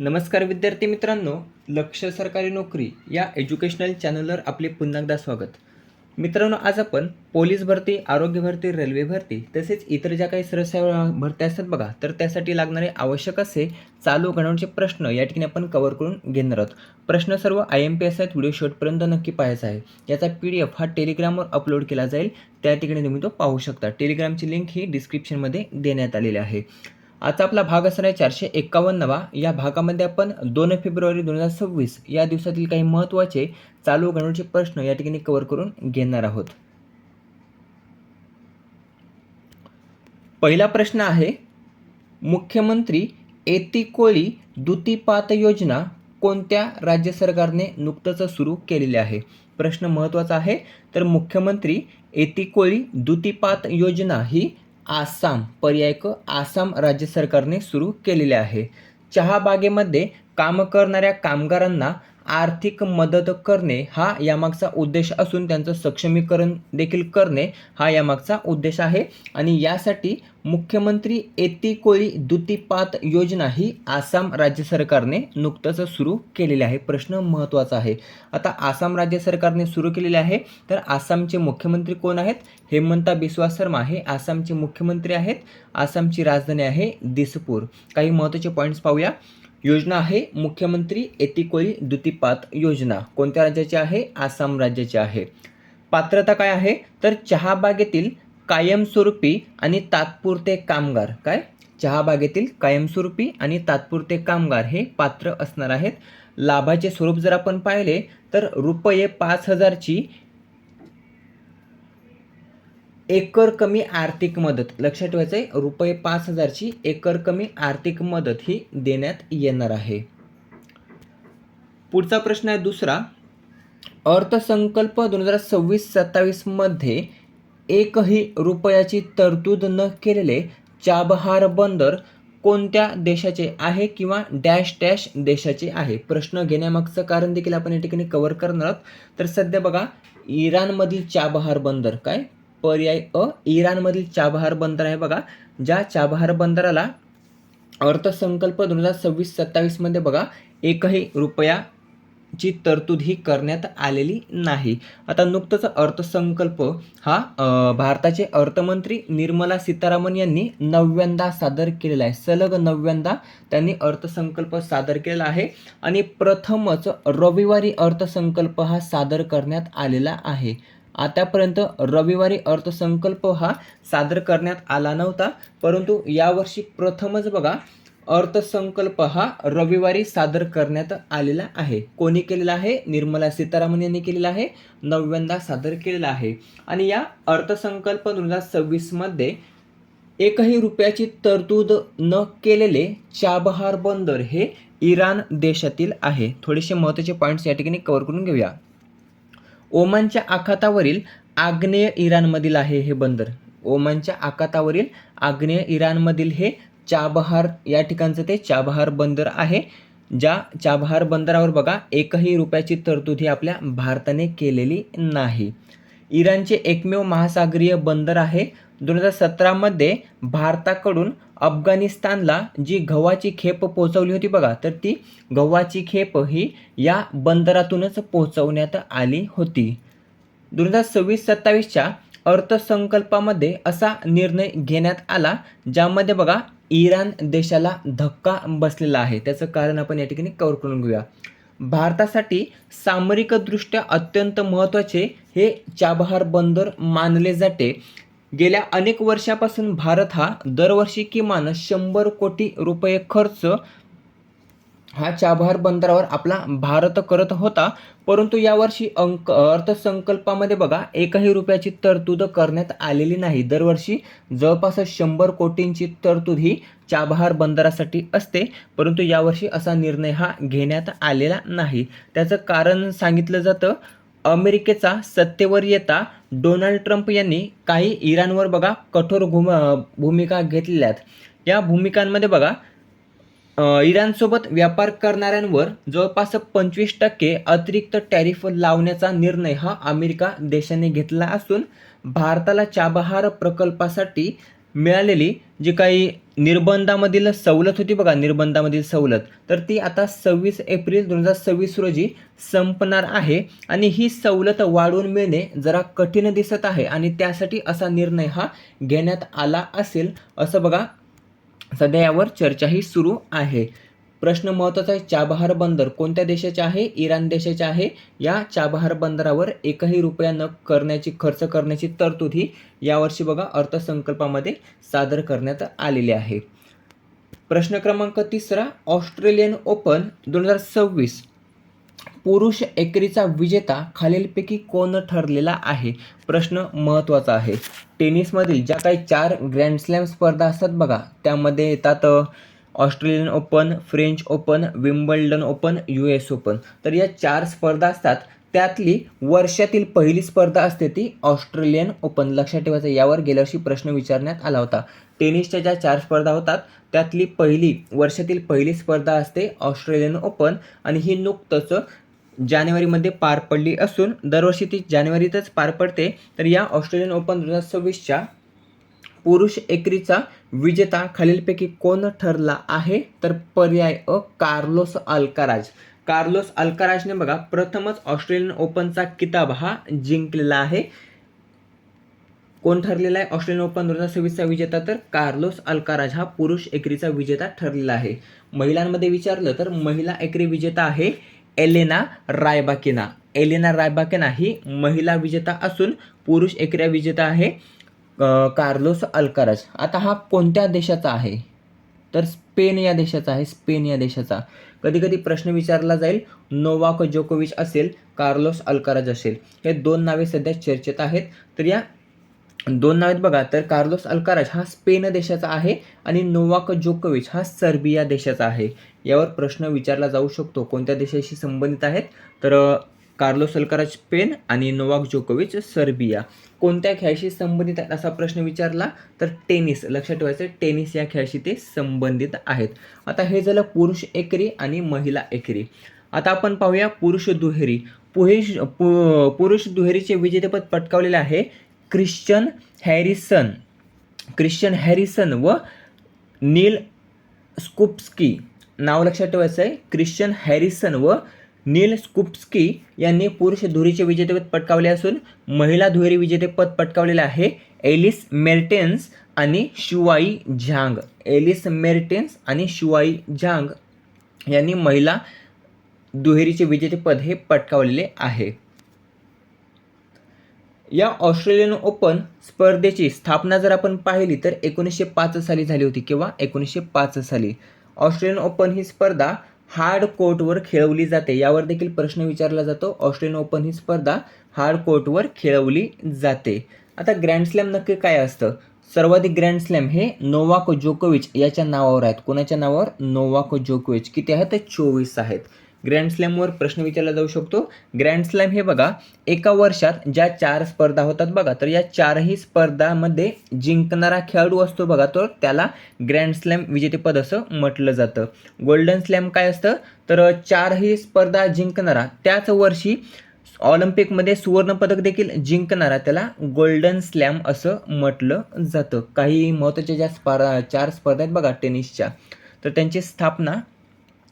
नमस्कार विद्यार्थी मित्रांनो, लक्ष सरकारी नोकरी या एज्युकेशनल चॅनलवर आपले पुन्हा एकदा स्वागत. मित्रांनो, आज आपण पोलीस भरती, आरोग्य भरती, रेल्वे भरती तसेच इतर ज्या काही सरसेवा भरत्या असतात बघा, तर त्यासाठी लागणारे आवश्यक असे चालू घडामोडीचे प्रश्न या ठिकाणी आपण कव्हर करून घेणार आहोत. प्रश्न सर्व IMPS आहेत. व्हिडिओ शेवटपर्यंत नक्की पाहायचा आहे. याचा PDF हा टेलिग्रामवर अपलोड केला जाईल, त्या ठिकाणी तुम्ही तो पाहू शकता. टेलिग्रामची लिंक ही डिस्क्रिप्शनमध्ये देण्यात आलेली आहे. आजचा आपला भाग असणार आहे 451वा. या भागामध्ये आपण 2 फेब्रुवारी 2026 या दिवसातील काही महत्त्वाचे चालू घडामोडीचे प्रश्न या ठिकाणी कव्हर करून घेणार आहोत. पहिला प्रश्न आहे, मुख्यमंत्री एतिकोळी दुतिपात योजना कोणत्या राज्य सरकारने नुकतंच सुरू केलेली आहे? प्रश्न महत्त्वाचा आहे. तर मुख्यमंत्री एतिकोळी दुतिपात योजना ही आसाम, पर्याय क, आसाम राज्य सरकारने सुरू केलेले आहे. चहाबागेमध्ये काम करणाऱ्या कामगारांना आर्थिक मदत करणे हा यामागचा उद्देश असून त्यांचं सक्षमीकरण देखील करणे हा यामागचा उद्देश आहे. आणि यासाठी मुख्यमंत्री एतिकोळी दुतिपात योजना ही आसाम राज्य सरकारने नुकतंच सुरू केलेली आहे. प्रश्न महत्त्वाचा आहे. आता आसाम राज्य सरकारने सुरू केलेले आहे. तर आसामचे मुख्यमंत्री कोण आहेत? हेमंता बिस्वा शर्मा हे आसामचे मुख्यमंत्री आहेत. आसामची राजधानी आहे दिसपूर. काही महत्त्वाचे पॉईंट्स पाहूया. योजना आहे मुख्यमंत्री एतिकोळी दुतिपात योजना. कोणत्या राज्याची आहे? आसाम राज्याची आहे. पात्रता काय आहे? तर चहाबागेतील कायमस्वरूपी आणि तात्पुरते कामगार. काय? चहाबागेतील कायमस्वरूपी आणि तात्पुरते कामगार हे पात्र असणार आहेत. लाभाचे स्वरूप जर आपण पाहिले तर ₹5,000ची एकर कमी आर्थिक मदत. लक्षात ठेवायचं आहे, ₹5,000ची एकर कमी आर्थिक मदत ही देण्यात येणार आहे. पुढचा प्रश्न आहे दुसरा. अर्थसंकल्प 2026-27 मध्ये एकही रुपयाची तरतूद न केलेले चाबहार बंदर कोणत्या देशाचे आहे किंवा डॅश डॅश देशाचे आहे? प्रश्न घेण्यामागचं कारण देखील आपण या ठिकाणी कव्हर करणार आहोत. तर सध्या बघा, इराणमधील चाबहार बंदर. काय? पर्याय अ, इराणमधील चाबहार बंदर आहे बघा. ज्या चाबहार बंदराला अर्थसंकल्प 2026-27 मध्ये बघा एकही रुपयाची तरतूद ही करण्यात आलेली नाही. आता नुकतंच अर्थसंकल्प हा भारताचे अर्थमंत्री निर्मला सीतारामन यांनी 9व्यांदा सादर केलेला आहे. सलग 9व्यांदा त्यांनी अर्थसंकल्प सादर केलेला आहे आणि प्रथमच रविवारी अर्थसंकल्प हा सादर करण्यात आलेला आहे. आतापर्यंत रविवारी अर्थसंकल्प हा सादर करण्यात आला नव्हता, परंतु यावर्षी प्रथमच बघा अर्थसंकल्प हा रविवारी सादर करण्यात आलेला आहे. कोणी केलेला आहे? निर्मला सीतारामन यांनी केलेला आहे. 9व्यांदा सादर केलेला आहे. आणि या अर्थसंकल्प 2026 मध्ये एकही रुपयाची तरतूद न केलेले चाबहार बंदर हे इराण देशातील आहे. थोडेसे महत्त्वाचे पॉईंट्स या ठिकाणी कव्हर करून घेऊया. ओमानच्या आखातावरील आग्नेय इराणमधील आहे हे बंदर. ओमानच्या आखातावरील आग्नेय इराणमधील हे चाबहार या ठिकाणचं ते चाबहार बंदर आहे. ज्या चाबहार बंदरावर बघा एकही रुपयाची तरतूद ही आपल्या भारताने केलेली नाही. इराणचे एकमेव महासागरीय बंदर आहे. 2017 मध्ये भारताकडून अफगाणिस्तानला जी गव्हाची खेप पोहोचवली होती बघा, तर ती गव्हाची खेप ही या बंदरातूनच पोहोचवण्यात आली होती. 2026-27च्या अर्थसंकल्पामध्ये असा निर्णय घेण्यात आला ज्यामध्ये बघा इराण देशाला धक्का बसलेला आहे. त्याचं कारण आपण या ठिकाणी कव्हर करून घेऊया. भारतासाठी सामरिकदृष्ट्या अत्यंत महत्त्वाचे हे चाबहार बंदर मानले जाते. गेल्या अनेक वर्षापासून भारत हा दरवर्षी किमान 100 कोटी रुपये खर्च हा चाबहार बंदरावर आपला भारत करत होता, परंतु यावर्षी अर्थसंकल्पामध्ये बघा एकही रुपयाची तरतूद करण्यात आलेली नाही. दरवर्षी जवळपास 100 कोटींची तरतूद ही चाबहार बंदरासाठी असते, परंतु यावर्षी असा निर्णय हा घेण्यात आलेला नाही. त्याचं कारण सांगितलं जातं, अमेरिकेचा सत्तेवर येता डोनाल्ड ट्रम्प यांनी काही इराणवर बघा कठोर भूमिका घेतलेल्या आहेत. या भूमिकांमध्ये बघा इराणसोबत व्यापार करणाऱ्यांवर जवळपास 25% अतिरिक्त टॅरिफ लावण्याचा निर्णय हा अमेरिका देशाने घेतला असून भारताला चाबहार प्रकल्पासाठी मिळालेली जी काही निर्बंधामधील सवलत होती बघा, निर्बंधामधील सवलत, तर ती आता 26 एप्रिल 2026 रोजी संपणार आहे आणि ही सवलत वाढवून मिळणे जरा कठीण दिसत आहे आणि त्यासाठी असा निर्णय हा घेण्यात आला असेल असं बघा, सध्या यावर चर्चाही सुरू आहे. प्रश्न महत्त्वाचा आहे, चाबहार बंदर कोणत्या देशाचे आहे? इराण देशाचे आहे. या चाबहार बंदरावर एकही रुपया न खर्च करण्याची तरतूद ही यावर्षी बघा अर्थसंकल्पामध्ये सादर करण्यात आलेली आहे. प्रश्न क्रमांक 3, ऑस्ट्रेलियन ओपन 2026 पुरुष एकेरीचा विजेता खालीलपैकी कोण ठरलेला आहे? प्रश्न महत्त्वाचा आहे. टेनिसमधील ज्या काही 4 ग्रँड स्लॅम स्पर्धा असतात बघा, त्यामध्ये येतात Australian open, French open, Wimbledon open, US open. तर या 4 स्पर्धा असतात. त्यातली वर्षातील पहिली स्पर्धा असते ती ऑस्ट्रेलियन ओपन. लक्षात ठेवायचं, यावर गेल्या वर्षी प्रश्न विचारण्यात आला होता. टेनिसच्या ज्या 4 स्पर्धा होतात त्यातली वर्षातील पहिली स्पर्धा असते ऑस्ट्रेलियन ओपन आणि ही नुकतंच जानेवारीमध्ये पार पडली असून दरवर्षी ती जानेवारीतच पार पडते. तर या ऑस्ट्रेलियन ओपन 2026च्या पुरुष एकेरीचा विजेता खालीलपैकी कोण ठरला आहे? तर पर्याय अ, कार्लोस अल्काराज. कार्लोस अल्काराजने बघा प्रथमच ऑस्ट्रेलियन ओपनचा किताब हा जिंकलेला आहे. कोण ठरलेला आहे ऑस्ट्रेलियन ओपन 2026चा विजेता? तर कार्लोस अल्काराज हा पुरुष एकेरीचा विजेता ठरलेला आहे. महिलांमध्ये विचारलं तर महिला एकेरी विजेता आहे एलेना रायबाकिना. एलेना रायबाकिना ही महिला विजेता असून पुरुष एकेरी विजेता आहे कार्लोस अल्काराज. आता हा कोणत्या देशाचा आहे? तर स्पेन या देशाचा आहे. स्पेन या देशाचा. कधी कधी प्रश्न विचारला जाईल, नोवाक जोकोविच असेल, कार्लोस अल्काराज असेल. हे 2 नावे सध्या चर्चेत आहेत. तर या 2 नावेत बघा, तर कार्लोस अल्काराज हा स्पेन देशाचा आहे आणि नोवाक जोकोविच हा सर्बिया देशाचा आहे. यावर प्रश्न विचारला जाऊ शकतो. कोणत्या देशाशी संबंधित आहेत? तर कार्लोस अल्काराज स्पेन आणि नोवाक जोकोविच सर्बिया. कोणत्या खेळाशी संबंधित आहेत असा प्रश्न विचारला तर टेनिस. लक्षात ठेवायचं, टेनिस या खेळाशी ते संबंधित आहेत. आता हे झालं पुरुष एकेरी आणि महिला एकेरी. आता आपण पाहूया पुरुष दुहेरी. पुरुष दुहेरीचे विजेतेपद पटकावलेले आहे क्रिश्चियन हॅरिसन व नील स्कुप्स्की. नाव लक्षात ठेवायचं आहे, क्रिश्चियन हॅरिसन व नील स्कुप्स्की यांनी पुरुष दुहेरीचे विजेतेपद पटकावले असून महिला दुहेरी विजेतेपद पटकावलेले आहे एलिस मेर्टेन्स आणि शुआई झांग. एलिस मेर्टेन्स आणि शुआई झांग यांनी महिला दुहेरीचे विजेतेपद हे पटकावलेले आहे. या ऑस्ट्रेलियन ओपन स्पर्धेची स्थापना जर आपण पाहिली तर 1905 साली झाली होती. किंवा 1905 साली. ऑस्ट्रेलियन ओपन ही स्पर्धा हार्ड कोर्टवर खेळवली जाते. यावर देखील प्रश्न विचारला जातो. ऑस्ट्रेलियन ओपन ही स्पर्धा हार्ड कोर्टवर खेळवली जाते. आता ग्रँड स्लॅम नक्की काय असतं? सर्वाधिक ग्रँड स्लॅम हे नोवाक जोकोविच याच्या नावावर आहेत. कोणाच्या नावावर? नोवाक जोकोविच. किती आहेत? 24 आहेत. ग्रँड स्लॅमवर प्रश्न विचारला जाऊ शकतो. ग्रँड स्लॅम हे बघा एका वर्षात ज्या 4 स्पर्धा होतात बघा, तर या 4ही स्पर्धामध्ये जिंकणारा खेळाडू असतो बघा, तर त्याला ग्रँड स्लॅम विजेतेपद असं म्हटलं जातं. गोल्डन स्लॅम काय असतं? तर 4ही स्पर्धा जिंकणारा त्याच वर्षी ऑलिम्पिकमध्ये सुवर्णपदक देखील जिंकणारा त्याला गोल्डन स्लॅम असं म्हटलं जातं. काही महत्त्वाच्या ज्या 4 स्पर्धा आहेत बघा टेनिसच्या, तर त्यांची स्थापना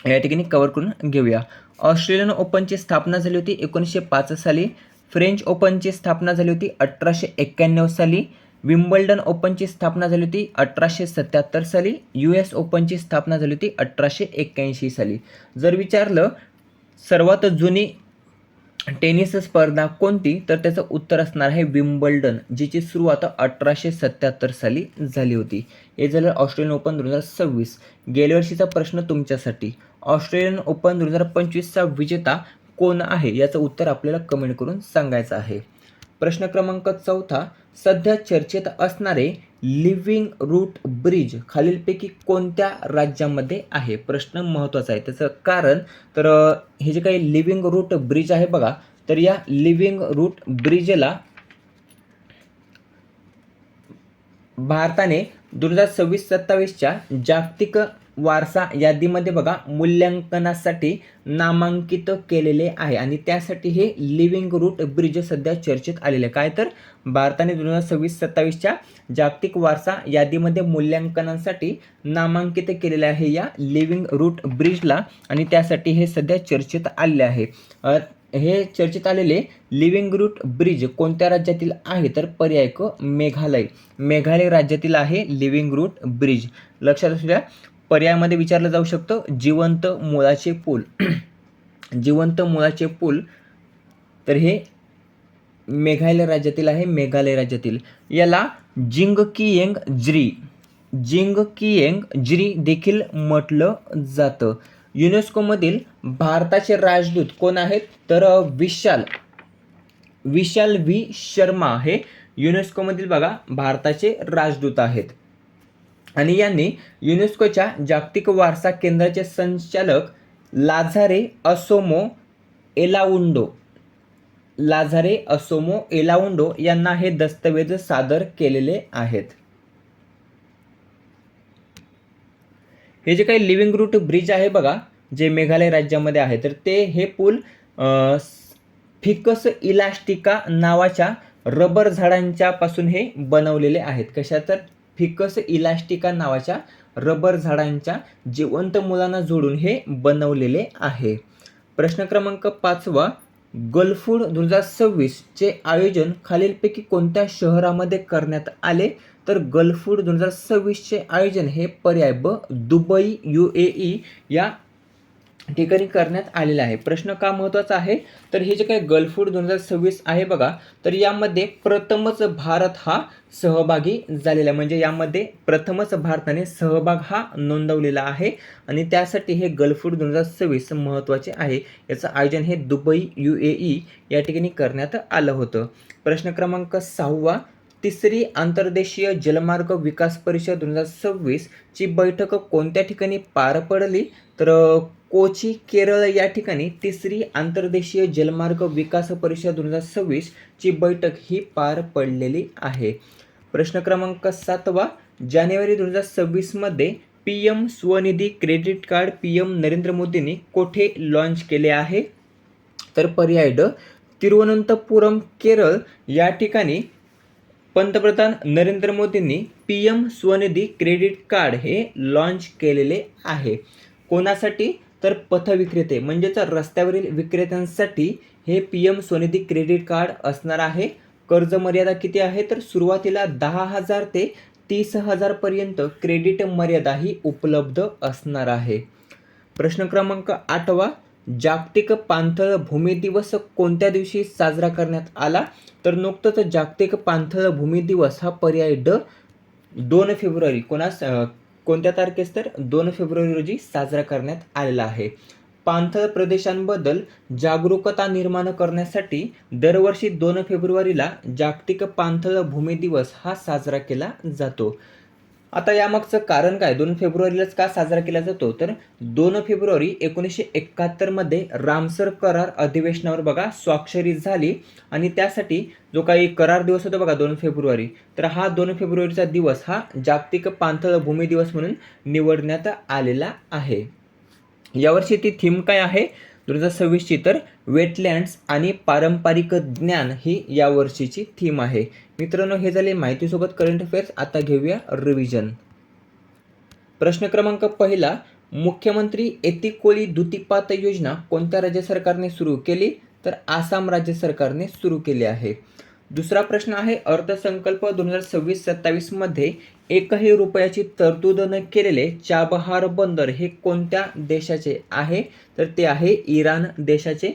या ठिकाणी कव्हर करून घेऊया. ऑस्ट्रेलियन ओपनची स्थापना झाली होती 1905 साली. फ्रेंच ओपनची स्थापना झाली होती 1891 साली. विम्बल्डन ओपनची स्थापना झाली होती 1877 साली. US ओपनची स्थापना झाली होती 1881 साली. जर विचारलं सर्वात जुनी टेनिस स्पर्धा कोणती, तर त्याचं उत्तर असणार आहे विम्बल्डन, जिची सुरुवात 1877 साली झाली होती. हे झालं ऑस्ट्रेलियन ओपन 2026. गेल्या वर्षीचा प्रश्न तुमच्यासाठी, ऑस्ट्रेलियन ओपन 2025चा विजेता कोण आहे याचं उत्तर आपल्याला कमेंट करून सांगायचं आहे. प्रश्न क्रमांक 4, सध्या चर्चेत असणारे लिव्हिंग रूट ब्रिज खालीलपैकी कोणत्या राज्यामध्ये आहे? प्रश्न महत्त्वाचा आहे. त्याचं कारण तर हे जे काही लिव्हिंग रूट ब्रिज आहे बघा, तर या लिव्हिंग रूट ब्रिजला भारताने 2026-27च्या जागतिक वारसा यादीमध्ये बघा मूल्यांकनासाठी नामांकित केलेले आहे आणि त्यासाठी हे लिव्हिंग रूट ब्रिज सध्या चर्चेत आलेले आहे. काय तर भारताने 2026-27च्या जागतिक वारसा यादीमध्ये मूल्यांकनासाठी नामांकित केलेले आहे या लिव्हिंग रूट ब्रिजला आणि त्यासाठी हे सध्या चर्चेत आलेले आहे. हे चर्चेत आलेले लिव्हिंग रूट ब्रिज कोणत्या राज्यातील आहे तर पर्याय क मेघालय राज्यातील आहे लिव्हिंग रूट ब्रिज. लक्षात असू द्या, पर्यायामध्ये विचारलं जाऊ शकतं जिवंत मुळाचे पूल जिवंत मुळाचे पूल तर हे मेघालय राज्यातील आहे, मेघालय राज्यातील. याला जिंगकिएंग ज्री देखील म्हटलं जातं. युनेस्कोमधील भारताचे राजदूत कोण आहेत तर विशाल व्ही शर्मा हे युनेस्कोमधील बघा भारताचे राजदूत आहेत. आणि यांनी युनेस्कोच्या जागतिक वारसा केंद्राचे संचालक लाझारे असोमो एलाउंडो यांना हे दस्तऐवज सादर केलेले आहेत. हे जे काही लिव्हिंग रूट ब्रिज आहे बघा जे मेघालय राज्यामध्ये आहे तर ते हे पूल फिकस इलास्टिका नावाच्या रबर झाडांच्या पासून हे बनवलेले आहेत. कशा तर फिकस इलास्टिका नावाच्या रबर झाडांच्या जिवंत मुलांना जोडून हे बनवलेले आहे. प्रश्न क्रमांक 5 गल्फूड 2026 चे आयोजन खालीलपैकी कोणत्या शहरामध्ये करण्यात आले तर गल्फूड 2026 चे आयोजन हे पर्याय ब दुबई UAE या ठिकाणी करण्यात आलेलं आहे. प्रश्न का महत्त्वाचा आहे तर हे जे काही गल्फूड 2026 आहे बघा तर यामध्ये प्रथमच भारत हा सहभागी झालेला आहे. म्हणजे यामध्ये प्रथमच भारताने सहभाग हा नोंदवलेला आहे आणि त्यासाठी हे गल्फूड 2026 महत्त्वाचे आहे. याचं आयोजन हे दुबई UAE या ठिकाणी करण्यात आलं होतं. प्रश्न क्रमांक 6 तिसरी आंतरदेशीय जलमार्ग विकास परिषद 2026 ची बैठक कोणत्या ठिकाणी पार पडली तर कोची केरळ या ठिकाणी तिसरी आंतरदेशीय जलमार्ग विकास परिषद 2026 ची बैठक ही पार पडलेली आहे. प्रश्न क्रमांक 7 जानेवारी 2026 मध्ये PM Svanidhi credit card PM Narendra मोदींनी कोठे लॉन्च केले आहे तर पर्याय ड तिरुवनंतपुरम केरळ या ठिकाणी पंतप्रधान नरेंद्र मोदींनी PM स्वनिधी क्रेडिट कार्ड हे लॉन्च केलेले आहे. कोणासाठी तर पथविक्रेते म्हणजेच रस्त्यावरील विक्रेत्यांसाठी हे PM स्वनिधी क्रेडिट कार्ड असणार आहे. कर्ज मर्यादा किती आहे तर सुरुवातीला 10,000 ते 30,000 पर्यंत क्रेडिट मर्यादा ही उपलब्ध असणार आहे. प्रश्न क्रमांक 8 जागतिक पाणथळ भूमी दिवस कोणत्या दिवशी साजरा करण्यात आला तर नुकतंच जागतिक पाणथळ भूमी दिवस हा पर्याय ड 2 फेब्रुवारी कोणत्या तारखेस तर 2 फेब्रुवारी रोजी साजरा करण्यात आलेला आहे. पाणथळ प्रदेशांबद्दल जागरूकता निर्माण करण्यासाठी दरवर्षी 2 फेब्रुवारीला जागतिक पाणथळ भूमी दिवस हा साजरा केला जातो. आता यामागचं कारण काय 2 फेब्रुवारीलाच का साजरा केला जातो तर 2 फेब्रुवारी 1971 मध्ये रामसर करार अधिवेशनावर बघा स्वाक्षरी झाली आणि त्यासाठी जो काही करार दिवस होता बघा 2 फेब्रुवारी तर हा 2 फेब्रुवारीचा दिवस हा जागतिक पाणथळ भूमी दिवस म्हणून निवडण्यात आलेला आहे. यावर्षी ती थीम काय आहे 2026 ची तर वेटलँड्स आणि पारंपरिक ज्ञान ही यावर्षीची थीम आहे. मित्रांनो हे झाले माहितीसोबत करंट अफेअर्स. आता घेऊया रिव्हिजन. प्रश्न क्रमांक 1 मुख्यमंत्री एतिकोली दुतिपात योजना कोणत्या राज्य सरकारने सुरू केली तर आसाम राज्य सरकारने सुरू केली आहे. दुसरा प्रश्न आहे अर्थसंकल्प 2026-27 मध्ये एकही रुपयाची तरतूद न केलेले चाबहार बंदर हे कोणत्या देशाचे आहे तर ते आहे इराण देशाचे.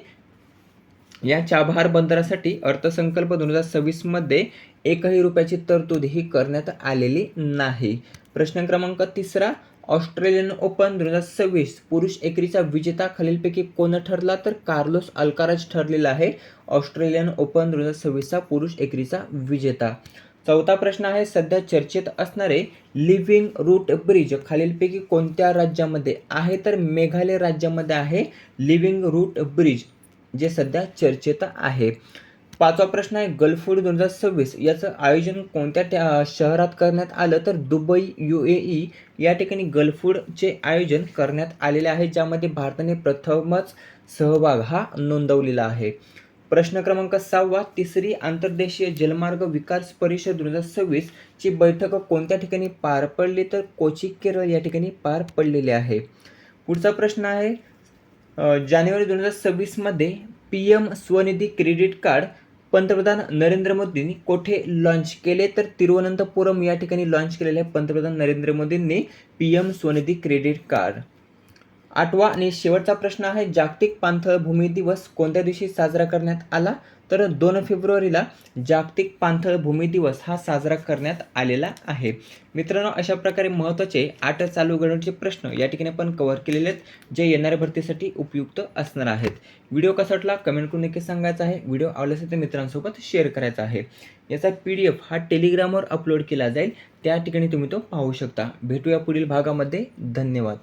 या चाबहार बंदरासाठी अर्थसंकल्प 2026 मध्ये एकही रुपयाची तरतूद ही करण्यात आलेली नाही. प्रश्न क्रमांक 3 ऑस्ट्रेलियन ओपन 2026 पुरुष एकेरीचा विजेता खालीलपैकी कोण ठरला तर कार्लोस अल्काराज ठरलेला आहे ऑस्ट्रेलियन ओपन 2026 चा पुरुष एकेरीचा विजेता. चौथा प्रश्न आहे सध्या चर्चेत असणारे लिव्हिंग रूट ब्रिज खालीलपैकी कोणत्या राज्यामध्ये आहे तर मेघालय राज्यामध्ये आहे लिव्हिंग रूट ब्रिज जे सध्या चर्चेत आहे. पाचवा प्रश्न आहे, गल्फ फूड 2026 याचं आयोजन कोणत्या शहरात करण्यात आलं? तर दुबई, UAE या ठिकाणी गल्फ फूडचे आयोजन करण्यात आलेले आहे, ज्यामध्ये भारताने प्रथमच सहभाग हा नोंदवलेला आहे. प्रश्न क्रमांक 6, तिसरी आंतरदेशीय जलमार्ग विकास परिषद 2026 ची बैठक कोणत्या ठिकाणी पार पडली? तर कोची, केरळ या ठिकाणी पार पडलेली आहे. पुढचा प्रश्न आहे, जानेवारी 2026 मध्ये PM स्वनिधी क्रेडिट कार्ड पंतप्रधान नरेंद्र मोदींनी कोठे लॉन्च केले? तर तिरुवनंतपुरम या ठिकाणी लॉन्च केलेले आहे पंतप्रधान नरेंद्र मोदींनी PM स्वनिधी क्रेडिट कार्ड. आठवा आणि शेवटचा प्रश्न आहे, जागतिक पाणथळ भूमी दिवस कोणत्या दिवशी साजरा करण्यात आला? तर 2 फेब्रुवारीला जागतिक पाणथळ भूमी दिवस हा साजरा करण्यात आलेला आहे. मित्रांनो, अशा प्रकारे महत्त्वाचे 8 चालू घडामोडीचे प्रश्न या ठिकाणी आपण कव्हर केलेले आहेत, जे येणाऱ्या भरतीसाठी उपयुक्त असणार आहेत. व्हिडिओ कसा वाटला कमेंट करून नक्की सांगायचं आहे. व्हिडिओ आवडला असेल तर मित्रांसोबत शेअर करायचा आहे. याचा PDF हा टेलिग्रामवर अपलोड केला जाईल, त्या ठिकाणी तुम्ही तो पाहू शकता. भेटूया पुढील भागामध्ये. धन्यवाद.